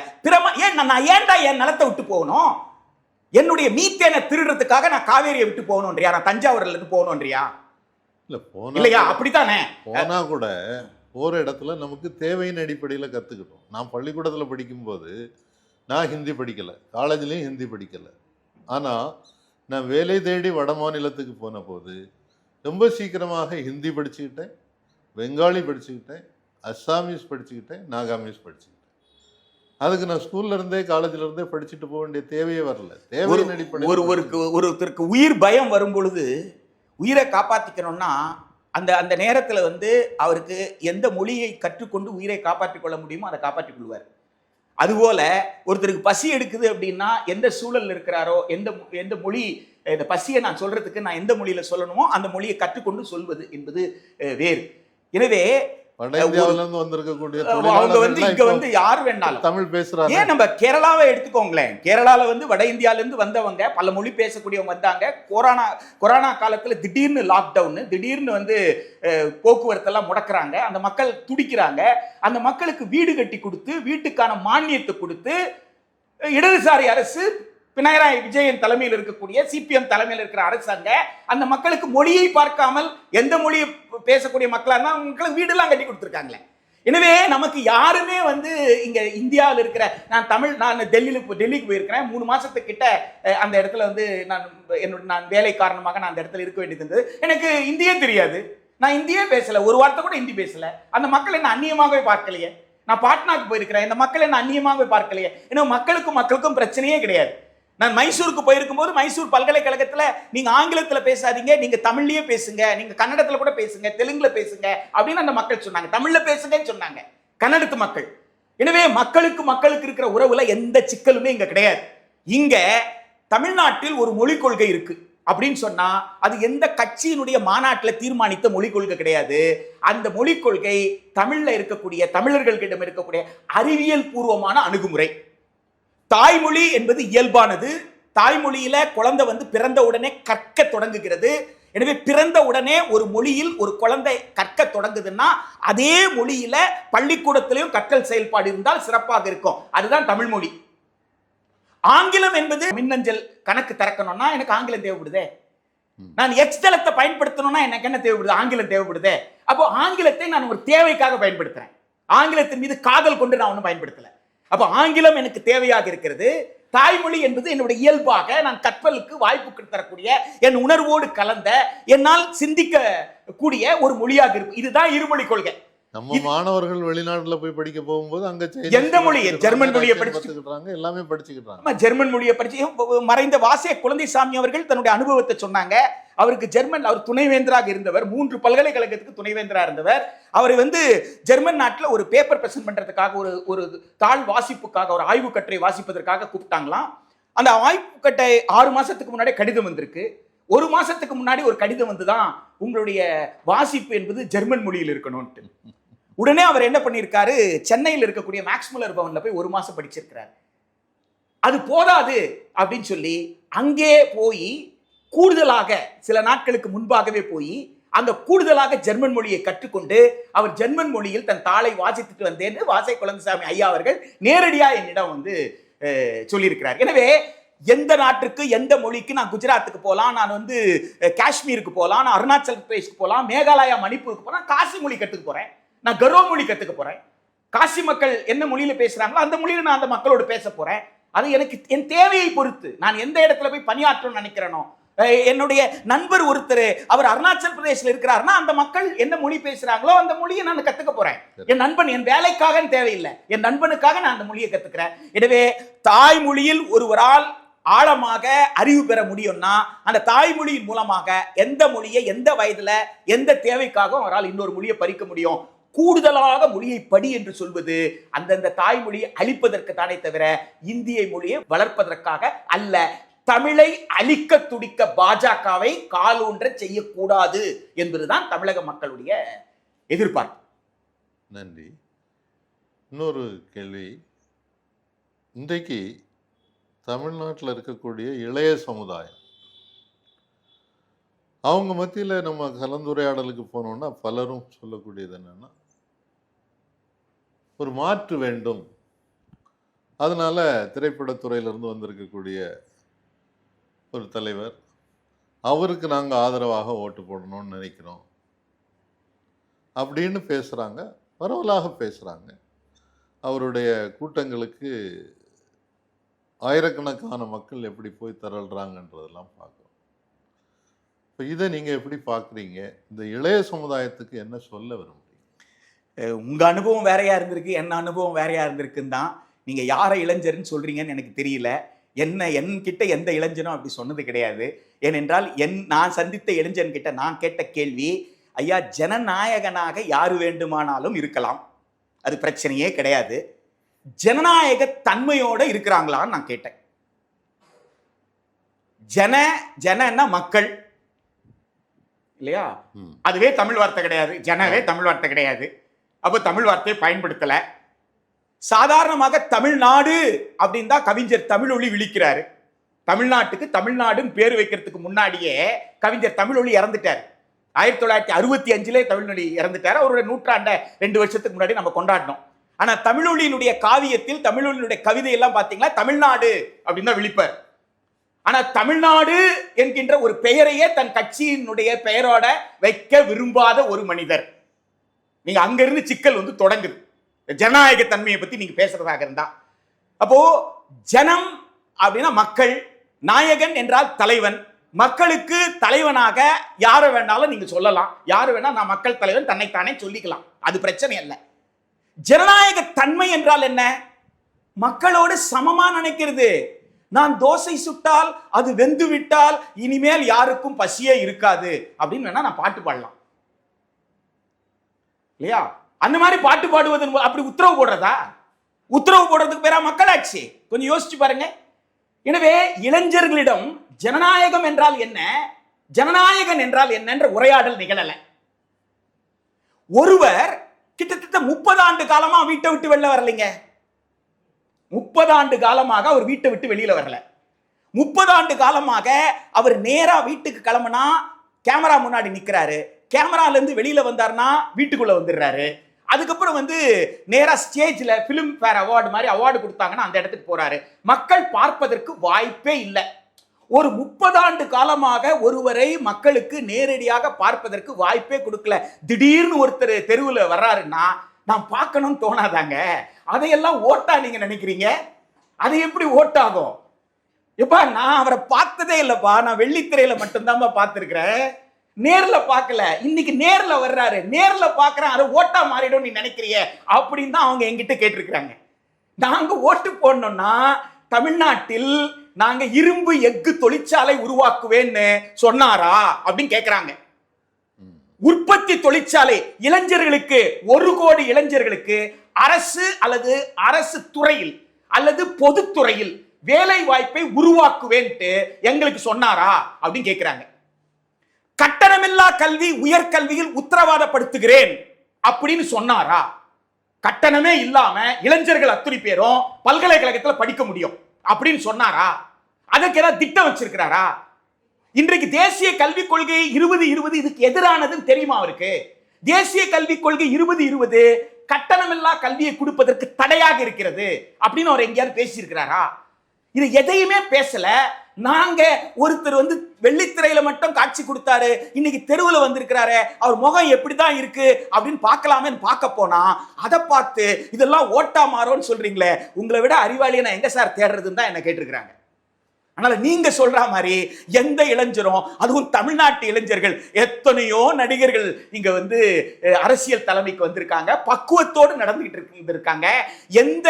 நான் ஏன்டா என் நிலத்தை விட்டு போகணும், என்னுடைய மீத்தேனை திருடுறதுக்காக நான் காவேரியை விட்டு போகணும்ன்றியா, நான் தஞ்சாவூர்ல இருந்து போகணும்ன்றியா? இல்லையா? அப்படித்தானே. போனா கூட போற இடத்துல நமக்கு தேவையின் அடிப்படையில் கத்துக்கிட்டோம். நான் பள்ளிக்கூடத்தில் படிக்கும்போது நான் ஹிந்தி படிக்கல, காலேஜ்லயும் ஹிந்தி படிக்கல. ஆனா நான் வேலை தேடி வட மாநிலத்துக்கு போன போது ரொம்ப சீக்கிரமாக ஹிந்தி படிச்சுக்கிட்டேன், பெங்காலி படிச்சுக்கிட்டேன், அஸ்ஸாமீஸ் படிச்சுக்கிட்டேன், நாகாமீஸ் படிச்சுக்கிட்டேன். அதுக்கு நான் ஸ்கூல்ல இருந்தே காலேஜ்ல இருந்தே படிச்சுட்டு போக வேண்டிய தேவையே வரல. தேவையின் அடிப்படையில் ஒருத்தருக்கு உயிர் பயம் வரும் பொழுது உயிரை காப்பாத்திக்கணும்னா அந்த நேரத்தில் அவருக்கு எந்த மொழியை கற்றுக்கொண்டு உயிரை காப்பாற்றிக் கொள்ள முடியுமோ அதை காப்பாற்றிக் கொள்வார். அதுபோல ஒருத்தருக்கு பசி எடுக்குது அப்படின்னா எந்த சூழல் இருக்கிறாரோ, எந்த மொழி, இந்த பசியை நான் சொல்றதுக்கு நான் எந்த மொழியில சொல்லணுமோ அந்த மொழியை கற்றுக்கொண்டு சொல்வது என்பது வேறு. எனவே அவங்க இங்க யார் வேணாலும் தமிழ் பேசுறாங்க. ஏன் நம்ம கேரளாவை எடுத்துக்கோங்களேன். கேரளால வட இந்தியால இருந்து வந்தவங்க பல மொழி பேசக்கூடியவங்க வந்தாங்க. கொரோனா காலத்துல திடீர்னு லாக்டவுன், திடீர்னு போக்குவரத்து எல்லாம் முடக்குறாங்க. அந்த மக்கள் துடிக்கிறாங்க. அந்த மக்களுக்கு வீடு கட்டி கொடுத்து, வீட்டுக்கான மானியத்தை கொடுத்து இடதுசாரி அரசு, பினராயி விஜயன் தலைமையில் இருக்கக்கூடிய சிபிஎம் தலைமையில் இருக்கிற அரசாங்க அந்த மக்களுக்கு மொழியை பார்க்காமல் எந்த மொழியை பேசக்கூடிய மக்களா இருந்தா மக்களுக்கு வீடெல்லாம் கட்டி கொடுத்துருக்காங்களே. எனவே நமக்கு யாருமே இங்க இந்தியாவில் இருக்கிற, நான் டெல்லிக்கு போயிருக்கிறேன். 3 மாசத்துக்கிட்ட அந்த இடத்துல நான் வேலை காரணமாக நான் அந்த இடத்துல இருக்க வேண்டியது இருந்தது. எனக்கு இந்தியே தெரியாது, நான் இந்தியே பேசல, ஒரு வார்த்தை கூட ஹிந்தி பேசல. அந்த மக்கள் என்ன அந்நியமாகவே பார்க்கலையே. நான் பாட்னாக்கு போயிருக்கிறேன், இந்த மக்கள் என்ன அந்நியமாகவே பார்க்கலையே. ஏன்னா மக்களுக்கும் பிரச்சனையே கிடையாது. நான் மைசூருக்கு போயிருக்கும் போது மைசூர் பல்கலைக்கழகத்தில் நீங்க ஆங்கிலத்தில் பேசாதீங்க, நீங்க தமிழ்லயே பேசுங்க, நீங்க கன்னடத்தில் கூட பேசுங்க, தெலுங்குல பேசுங்க அப்படின்னு அந்த மக்கள் சொன்னாங்க. தமிழ்ல பேசுங்கன்னு சொன்னாங்க கன்னடத்து மக்கள். எனவே மக்களுக்கு இருக்கிற உறவுல எந்த சிக்கலுமே இங்க கிடையாது. இங்க தமிழ்நாட்டில் ஒரு மொழிக் கொள்கை இருக்கு அப்படின்னு சொன்னா அது எந்த கட்சியினுடைய மாநாட்டில் தீர்மானித்த மொழிக் கொள்கை கிடையாது. அந்த மொழிக் கொள்கை தமிழ்ல இருக்கக்கூடிய தமிழர்களிடம் இருக்கக்கூடிய அறிவியல் பூர்வமான அணுகுமுறை. தாய்மொழி என்பது இயல்பானது. தாய்மொழியில குழந்தை பிறந்த உடனே கற்க தொடங்குகிறது. எனவே பிறந்த உடனே ஒரு மொழியில் ஒரு குழந்தை கற்க தொடங்குதுன்னா அதே மொழியில பள்ளிக்கூடத்திலையும் கற்றல் செயல்பாடு இருந்தால் சிறப்பாக இருக்கும். அதுதான் தமிழ் மொழி. ஆங்கிலம் என்பது மின்னஞ்சல் கணக்கு திறக்கணும்னா எனக்கு ஆங்கிலம் தேவைப்படுதே. நான் எக்ஸ்தலத்தை பயன்படுத்தணும்னா எனக்கு என்ன தேவைப்படுது? ஆங்கிலம் தேவைப்படுதே. அப்போ ஆங்கிலத்தை நான் ஒரு தேவைக்காக பயன்படுத்துறேன். ஆங்கிலத்தின் மீது காதல் கொண்டு நான் ஒன்றும் பயன்படுத்தல. அப்ப ஆங்கிலம் எனக்கு தேவையாக இருக்கிறது. தாய்மொழி என்பது என்னுடைய இயல்பாக நான் கற்றலுக்கு வாய்ப்பு தரக்கூடிய, என் உணர்வோடு கலந்த, என்னால் சிந்திக்க கூடிய ஒரு மொழியாக இருக்கு. இதுதான் இருமொழி கொள்கை. நம்ம மாணவர்கள் வெளிநாட்டுல போய் படிக்க போகும்போது அங்க எந்த மொழியை? ஜெர்மன் மொழியை படிச்சுக்கிட்டாங்க, எல்லாமே படிச்சுக்கிட்டாங்க. ஜெர்மன் மொழியை படிச்சு மறைந்த வாசிய குழந்தைசாமி அவர்கள் தன்னுடைய அனுபவத்தை சொன்னாங்க. அவருக்கு ஜெர்மன், அவர் துணைவேந்தராக இருந்தவர், 3 பல்கலைக்கழகத்துக்கு துணைவேந்தராக இருந்தவர். அவர் ஜெர்மன் நாட்டில் ஒரு பேப்பர் பிரசன்ட் பண்றதுக்காக, ஒரு தாள் வாசிப்புக்காக, ஒரு ஆய்வு கட்டுரை வாசிப்பதற்காக கூப்பிட்டாங்களாம். அந்த ஆய்வு கட்டை 6 மாசத்துக்கு முன்னாடி கடிதம் வந்திருக்கு. 1 மாசத்துக்கு முன்னாடி ஒரு கடிதம் வந்துதான், உங்களுடைய வாசிப்பு என்பது ஜெர்மன் மொழியில் இருக்கணும்ட்டு. உடனே அவர் என்ன பண்ணியிருக்காரு, சென்னையில் இருக்கக்கூடிய மேக்ஸ் முல்லர் பவன்ல போய் 1 மாசம் படிச்சிருக்கிறார். அது போதாது அப்படின்னு சொல்லி அங்கே போய் கூடுதலாக சில நாட்களுக்கு முன்பாகவே போய் அந்த கூடுதலாக ஜெர்மன் மொழியை கற்றுக்கொண்டு அவர் ஜெர்மன் மொழியில் தன் தாளை வாசித்துட்டு வந்தேன்னு வாசை குழந்தைசாமி ஐயா அவர்கள் நேரடியா என்னிடம் சொல்லியிருக்கிறார். எனவே எந்த நாட்டுக்கு, எந்த மொழிக்கு, நான் குஜராத்துக்கு போகலாம், நான் காஷ்மீருக்கு போகலாம், நான் அருணாச்சல் பிரதேஷ்க்கு போகலாம், மேகாலயா மணிப்பூருக்கு போகலாம், காசி மொழி கற்றுக்க போறேன், நான் கரோ மொழி கற்றுக்க போறேன். காசி மக்கள் என்ன மொழியில பேசுறாங்களோ அந்த மொழியில நான் அந்த மக்களோடு பேச போறேன். அது எனக்கு என் தேவையை பொறுத்து, நான் எந்த இடத்துல போய் பணியாற்றணும்னு நினைக்கிறேனோ. என்னுடைய நண்பர் ஒருத்தர், அவர் அருணாச்சல் பிரதேசில் இருக்கிறாருன்னா அந்த மக்கள் என்ன மொழி பேசுறாங்களோ அந்த மொழியை நான் கத்துக்க போறேன். என் நண்பன் என் வேலைக்காக தேவையில்லை, என் நண்பனுக்காக நான் அந்த மொழியை கத்துக்கிறேன். எனவே தாய்மொழியில் ஒருவரால் ஆழமாக அறிவு பெற முடியும்னா அந்த தாய்மொழியின் மூலமாக எந்த மொழியை எந்த வயதுல எந்த தேவைக்காக அவரால் இன்னொரு மொழியை பறிக்க முடியும். கூடுதலாக மொழியை படி என்று சொல்வது அந்தந்த தாய்மொழியை அழிப்பதற்கு தானே தவிர இந்திய மொழியை வளர்ப்பதற்காக அல்ல. தமிழை அழிக்க துடிக்க பாஜகவை காலூன்ற செய்யக்கூடாது என்பதுதான் தமிழக மக்களுடைய எதிர்பார்ப்பு. நன்றி. இன்னொரு கேள்வி, இன்றைக்கு தமிழ்நாட்டில் இருக்கக்கூடிய இளைய சமுதாயம், அவங்க மத்தியில் நம்ம கலந்துரையாடலுக்கு போனோம்னா பலரும் சொல்லக்கூடியது என்னன்னா, ஒரு மாற்று வேண்டும், அதனால திரைப்படத்துறையிலிருந்து வந்திருக்கக்கூடிய ஒரு தலைவர், அவருக்கு நாங்கள் ஆதரவாக ஓட்டு போடணும்னு நினைக்கிறோம் அப்படின்னு பேசுகிறாங்க, பரவலாக பேசுகிறாங்க. அவருடைய கூட்டங்களுக்கு ஆயிரக்கணக்கான மக்கள் எப்படி போய் திரள்றாங்கன்றதெல்லாம் பார்க்குறோம். இப்போ இதை நீங்கள் எப்படி பார்க்குறீங்க? இந்த இளைய சமுதாயத்துக்கு என்ன சொல்ல விரும்புறீங்க? உங்கள் அனுபவம் வேறையா இருந்திருக்கு, என்ன அனுபவம் வேறையா இருந்திருக்குன்னு தான். நீங்கள் யாரை இளைஞர்னு சொல்கிறீங்கன்னு எனக்கு தெரியல. என்கிட்ட எந்த இளைஞனும் அப்படி சொன்னது கிடையாது. ஏனென்றால் நான் சந்தித்த இளைஞன்கிட்ட நான் கேட்ட கேள்வி, ஐயா ஜனநாயகனாக யார் வேண்டுமானாலும் இருக்கலாம், அது பிரச்சனையே கிடையாது, ஜனநாயக தன்மையோட இருக்கிறாங்களான்னு நான் கேட்டேன். ஜனன்னா மக்கள் இல்லையா? அதுவே தமிழ் வார்த்தை கிடையாது, ஜனவே தமிழ் வார்த்தை கிடையாது. அப்போ தமிழ் வார்த்தையை பயன்படுத்தல. சாதாரணமாக தமிழ்நாடு அப்படின்னு தான் கவிஞர் தமிழொலி விழிக்கிறாரு. தமிழ்நாட்டுக்கு தமிழ்நாடுன்னு பேர் வைக்கிறதுக்கு முன்னாடியே கவிஞர் தமிழொலி இறந்துட்டார். 1965 தமிழ்மொழி இறந்துட்டார். அவருடைய நூற்றாண்டை 2 வருஷத்துக்கு முன்னாடி நம்ம கொண்டாடினோம். ஆனா தமிழொலியினுடைய காவியத்தில், தமிழொலியினுடைய கவிதையெல்லாம் பார்த்தீங்கன்னா தமிழ்நாடு அப்படின்னு தான் விழிப்பார். ஆனா தமிழ்நாடு என்கின்ற ஒரு பெயரையே தன் கட்சியினுடைய பெயரோட வைக்க விரும்பாத ஒரு மனிதர். நீங்க அங்கிருந்து சிக்கல் தொடங்குது. ஜனநாயக தன்மையை பத்தி நீங்க பேசுறதாக இருந்தா, அப்போ ஜனம் அப்படின்னா மக்கள், நாயகன் என்றால் தலைவன். மக்களுக்கு தலைவனாக யாரை வேணாலும் நீங்க சொல்லலாம், யாரு வேணா நான் மக்கள் தலைவன் தன்னைத்தானே சொல்லிக்கலாம், அது பிரச்சனை அல்ல. ஜனநாயக தன்மை என்றால் என்ன? மக்களோடு சமமா நினைக்கிறது. நான் தோசை சுட்டால் அது வெந்து விட்டால் இனிமேல் யாருக்கும் பசியே இருக்காது அப்படின்னு வேணா நான் பாட்டு பாடலாம் இல்லையா? அந்த மாதிரி பாட்டு பாடுவது அப்படி உத்தரவு போடுறதா? உத்தரவு போடுறதுக்கு பேரா மக்களாட்சி? கொஞ்சம் யோசிச்சு பாருங்க. எனவே இளைஞர்களிடம் ஜனநாயகம் என்றால் என்ன, ஜனநாயகன் என்றால் என்ன என்ற உரையாடல் நிகழல. ஒருவர் கிட்டத்தட்ட 30 ஆண்டு காலமா வீட்டை விட்டு வெளில வரலைங்க. 30 ஆண்டு காலமாக அவர் வீட்டை விட்டு வெளியில வரல. 30 ஆண்டு காலமாக அவர் நேரா வீட்டுக்கு கிளம்புனா கேமரா முன்னாடி நிக்கிறாரு, கேமரால இருந்து வெளியில வந்தார்னா வீட்டுக்குள்ள வந்துடுறாரு. அதுக்கப்புறம் நேரா ஸ்டேஜ்ல பிலிம் ஃபேர் அவார்டு மாதிரி அவார்டு கொடுத்தாங்கன்னா அந்த இடத்துக்கு போறாரு. மக்கள் பார்ப்பதற்கு வாய்ப்பே இல்லை. ஒரு 30 ஆண்டு காலமாக ஒருவரை மக்களுக்கு நேரடியாக பார்ப்பதற்கு வாய்ப்பே கொடுக்கல. திடீர்னு ஒருத்தர் தெருவில் வர்றாருன்னா நான் பார்க்கணும்னு தோணாதாங்க? அதையெல்லாம் ஓட்டா நீங்க நினைக்கிறீங்க? அது எப்படி ஓட்டாகும்? எப்பா நான் அவரை பார்த்ததே இல்லப்பா, நான் வெள்ளித்திரையில மட்டும்தான் பார்த்திருக்கிறேன். நேர்ல பார்க்கல, இன்னைக்கு நேர்ல வர்றாரு, நேர்ல பார்க்கறாரு, ஓட்டா மாறிடும் நீ நினைக்கிறிய அப்படின்னு தான் அவங்க என்கிட்ட கேட்டிருக்கிறாங்க. நாங்க ஓட்டு போடணும்னா தமிழ்நாட்டில் நாங்க இரும்பு எஃகு தொழிற்சாலை உருவாக்குவேன்னு சொன்னாரா அப்படின்னு கேட்கிறாங்க. உற்பத்தி தொழிற்சாலை இளைஞர்களுக்கு 1 கோடி இளைஞர்களுக்கு அரசு அல்லது அரசு துறையில் அல்லது பொதுத்துறையில் வேலை வாய்ப்பை உருவாக்குவேன்ட்டு எங்களுக்கு சொன்னாரா அப்படின்னு கேட்கிறாங்க. கட்டணமில்லா கல்வி உயர்கல்வியில் உத்தரவாதப்படுத்துகிறேன் அப்படின்னு சொன்னாரா? கட்டணமே இல்லாம இளைஞர்கள் அத்தனை பேரும் பல்கலைக்கழகத்தில் படிக்க முடியும் அப்படின்னு சொன்னாரா? அதுக்கு ஏதாவது திட்டம் வச்சிருக்கிறாரா? இன்றைக்கு தேசிய கல்விக் கொள்கை 2020 இதுக்கு எதிரானதுன்னு தெரியுமா அவருக்கு? தேசிய கல்விக் கொள்கை 2020 கட்டணமில்லா கல்வியை கொடுப்பதற்கு தடையாக இருக்கிறது அப்படின்னு அவர் எங்கேயாவது பேசியிருக்கிறாரா? இது எதையுமே பேசல. நாங்க ஒருத்தர் வெள்ளித்திரையில மட்டும் காட்சி கொடுத்தாரு, இன்னைக்கு தெருவில் வந்திருக்கிறாரு, அவர் முகம் எப்படிதான் இருக்கு அப்படின்னு பார்க்கலாமே பார்க்க போனா அதை பார்த்து இதெல்லாம் ஓட்டா மாறோன்னு சொல்றீங்களே, உங்களை விட அறிவாளியை நான் எங்க சார் தேடுறதுன்னு தான் என்ன கேட்டிருக்கிறாங்க. அதனால நீங்க சொல்ற மாதிரி எந்த இளைஞரும், அதுவும் தமிழ்நாட்டு இளைஞர்கள் எத்தனையோ நடிகர்கள் இங்க அரசியல் தலைமைக்கு வந்திருக்காங்க, பக்குவத்தோடு நடந்துகிட்டு இருக்காங்க. எந்த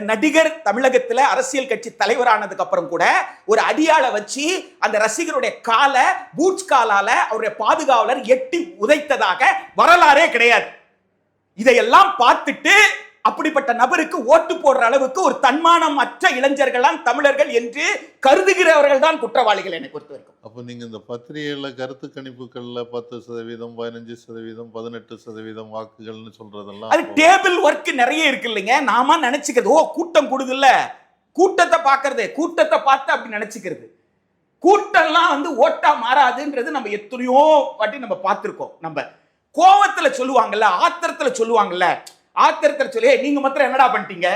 நடிகர் தமிழகத்துல அரசியல் கட்சி தலைவரானதுக்கு அப்புறம் கூட ஒரு அடியாளை வச்சு அந்த ரசிகருடைய காலை பூட்ஸ் காலால அவருடைய பாதுகாவலர் எட்டி உதைத்ததாக வரலாறே கிடையாது. இதையெல்லாம் பார்த்துட்டு அப்படிப்பட்ட நபருக்கு ஓட்டு போடுற அளவுக்கு ஒரு தன்மானம் அற்ற இளைஞர்கள் தான் தமிழர்கள் என்று கருதுகிறவர்கள் தான் குற்றவாளிகள் என்னை பொறுத்த வரைக்கும். அப்போ நீங்க இந்த பத்திரிகையில கருத்து கணிப்புகள்ல 10%, 15%, 18% வாக்குகள்னு சொல்றதெல்லாம் அது டேபிள் ஒர்க் நிறைய இருக்கு இல்லைங்க. நாம நினைச்சுக்கிறது ஓ கூட்டம் கூடுதுல்ல, கூட்டத்தை பார்க்கறது, கூட்டத்தை பார்த்து அப்படி நினைச்சுக்கிறது. கூட்டம்லாம் ஓட்டா மாறாதுன்றது நம்ம எத்தனையோ வாட்டி நம்ம பார்த்திருக்கோம். நம்ம கோவத்துல சொல்லுவாங்கல்ல, ஆத்திரத்துல சொல்லுவாங்கல்ல, ஆத்திரத்தில் சொல்லி நீங்க மாத்திரம் என்னடா பண்ணிட்டீங்க,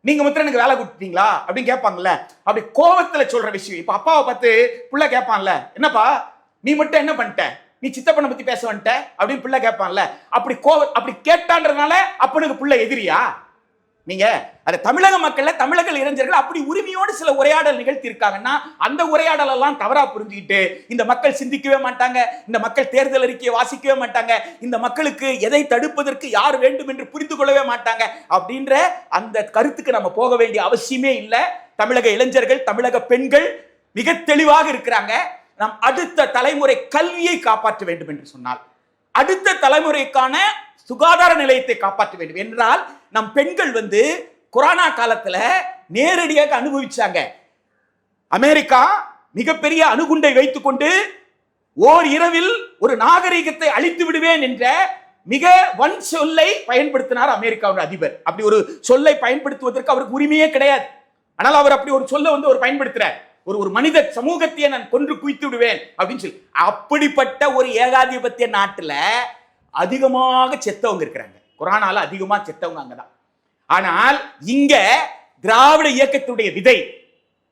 நீங்க மாத்திரம் எனக்கு வேலை கொடுத்தீங்களா அப்படின்னு கேட்பாங்கல்ல. அப்படி கோவத்துல சொல்ற விஷயம். இப்ப அப்பாவை பார்த்து புள்ள கேட்பான்ல, என்னப்பா நீ மட்டும் என்ன பண்ணிட்ட, நீ சித்தப்பனை பத்தி பேச வந்துட்ட அப்படின்னு பிள்ளை கேட்பான்ல. அப்படி கேட்டான்றதுனால அப்பனுக்கு புள்ள எதிரியா? நீங்க அந்த தமிழக மக்கள்ல தமிழக இளைஞர்கள் அப்படி உரிமையோடு சில உரையாடல் நிகழ்த்தி இருக்காங்கன்னா அந்த உரையாடல் எல்லாம் தவறா புரிஞ்சுக்கிட்டு இந்த மக்கள் சிந்திக்கவே மாட்டாங்க, இந்த மக்கள் தேர்தல் அறிக்கையை வாசிக்கவே மாட்டாங்க, இந்த மக்களுக்கு எதை தடுப்பதற்கு யார் வேண்டும் என்று புரிந்து கொள்ளவே மாட்டாங்க அப்படின்ற அந்த கருத்துக்கு நம்ம போக வேண்டிய அவசியமே இல்லை. தமிழக இளைஞர்கள், தமிழக பெண்கள் மிக தெளிவாக இருக்கிறாங்க. நாம் அடுத்த தலைமுறை கல்வியை காப்பாற்ற வேண்டும் என்று சொன்னால், அடுத்த தலைமுறைக்கான சுகாதார நிலையத்தை காப்பாற்ற வேண்டும் என்றால், நம் பெண்கள் கொரோனா காலத்துல நேரடியாக அனுபவிச்சாங்க. அமெரிக்கா மிகப்பெரிய அணுகுண்டை வைத்துக்கொண்டு ஓர் இரவில் ஒரு நாகரிகத்தை அழித்து விடுவேன் என்ற மிக வன் சொல்லை பயன்படுத்தினார் அமெரிக்காவுடைய அதிபர். அப்படி ஒரு சொல்லை பயன்படுத்துவதற்கு அவருக்கு உரிமையே கிடையாது. ஆனால் அவர் அப்படி ஒரு சொல்ல ஒரு பயன்படுத்துறார். ஒரு மனித சமூகத்தையே நான் கொன்று குவித்து விடுவேன் அப்படின்னு சொல்லி. அப்படிப்பட்ட ஒரு ஏகாதிபத்திய நாட்டுல அதிகமாக செத்தவங்க இருக்கிறாங்க. கொரோனால அதிகமா செத்தவங்க அங்கதான். ஆனால் இங்க திராவிட இயக்கத்துடைய விதை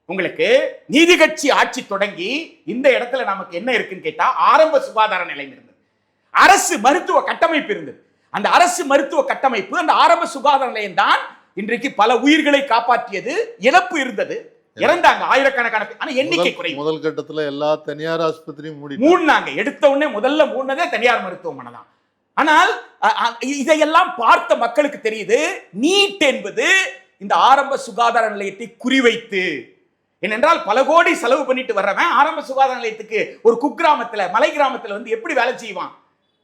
உங்களுக்கு நீதி கட்சி ஆட்சி தொடங்கி இந்த இடத்துல நமக்கு என்ன இருக்குன்னு கேட்டா, ஆரம்ப சுகாதார நிலையம் இருந்தது, அரசு மருத்துவ கட்டமைப்பு இருந்தது. அந்த அரசு மருத்துவ கட்டமைப்பு, அந்த ஆரம்ப சுகாதார நிலையம் தான் இன்றைக்கு பல உயிர்களை காப்பாற்றியது. இழப்பு இருந்தது, இறந்தாங்க ஆயிரக்கணக்கான பேர். ஆனா எண்ணிக்கை குறையும். முதல் கட்டத்துல எல்லா தனியார் ஆஸ்பத்திரியும் மூடினாங்க. எடுத்த உடனே முதல்ல மூடினதே தனியார் மருத்துவமனை தான். ஆனால் இதையெல்லாம் பார்த்த மக்களுக்கு தெரியுது, நீட் என்பது இந்த ஆரம்ப சுகாதார நிலையத்தை குறிவைத்து, ஏனென்றால் பல கோடி செலவு பண்ணிட்டு வர்றவன் ஆரம்ப சுகாதார நிலையத்துக்கு ஒரு குக்கிராமத்துல, மலை கிராமத்துல எப்படி வேலை செய்வான்?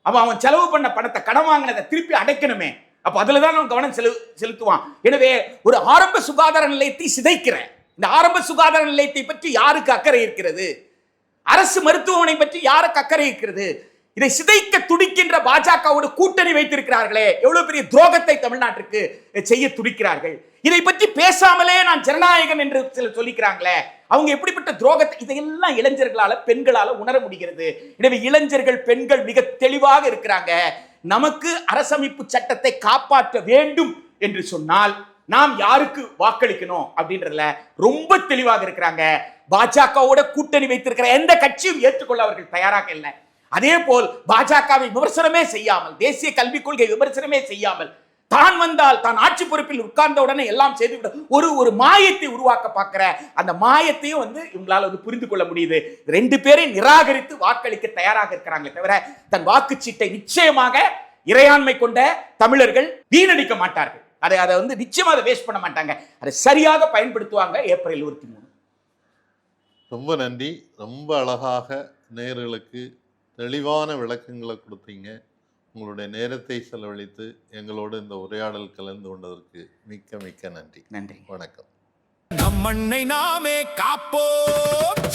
அவன் செலவு பண்ண பணத்தை, கடன் வாங்கினதை திருப்பி அடைக்கணுமே. அப்ப அதுலதான் அவன் கவனம் செலுத்துவான். எனவே ஒரு ஆரம்ப சுகாதார நிலையத்தை சிதைக்கிற இந்த ஆரம்ப சுகாதார நிலையத்தை பற்றி யாருக்கு அக்கறை இருக்கிறது? அரசு மருத்துவமனை பற்றி யாருக்கு அக்கறை இருக்கிறது? இதை சிதைக்க துடிக்கின்ற பாஜகவோடு கூட்டணி வைத்திருக்கிறார்களே, எவ்வளவு பெரிய துரோகத்தை தமிழ்நாட்டிற்கு செய்ய துடிக்கிறார்கள். இதை பற்றி பேசாமலே நான் ஜனநாயகம் என்று சிலர் சொல்லிக்கிறாங்களே, அவங்க எப்படிப்பட்ட துரோகத்தை இதையெல்லாம் இளைஞர்களால, பெண்களால உணர முடிகிறது. எனவே இளைஞர்கள், பெண்கள் மிக தெளிவாக இருக்கிறாங்க. நமக்கு அரசமைப்பு சட்டத்தை காப்பாற்ற வேண்டும் என்று சொன்னால் நாம் யாருக்கு வாக்களிக்கணும் அப்படின்றதுல ரொம்ப தெளிவாக இருக்கிறாங்க. பாஜகவோட கூட்டணி வைத்திருக்கிற எந்த கட்சியும் ஏற்றுக்கொள்ள அவர்கள் தயாராக இல்லை. அதே போல் பாஜகவை விமர்சனமே செய்யாமல், தேசிய கல்விக் கொள்கை விமர்சனமே செய்யாமல், தான் வந்தால் தான் ஆட்சி பொறுப்பில் உட்கார்ந்த உடனே எல்லாம் செய்துவிட ஒரு மாயத்தை உருவாக்க பார்க்கிற அந்த மாயத்தையும் இவங்களால புரிந்து கொள்ள முடியுது. 2 பேரை நிராகரித்து வாக்களிக்க தயாராக இருக்கிறாங்களே தவிர தன் வாக்குச்சீட்டை நிச்சயமாக இறையாண்மை கொண்ட தமிழர்கள் வீணடிக்க மாட்டார்கள். அதை நிச்சயமா அதை வேஸ்ட் பண்ண மாட்டாங்க. அதை சரியாக பயன்படுத்துவாங்க. ஏப்ரல் 23. ரொம்ப நன்றி. ரொம்ப அழகாக நேயர்களுக்கு தெளிவான விளக்கங்களை கொடுத்தீங்க. உங்களுடைய நேரத்தை செலவழித்து எங்களோடு இந்த உரையாடல் கலந்து கொண்டதற்கு மிக்க மிக்க நன்றி. நன்றி. வணக்கம். நம் மண்ணை நாமே காப்போம்.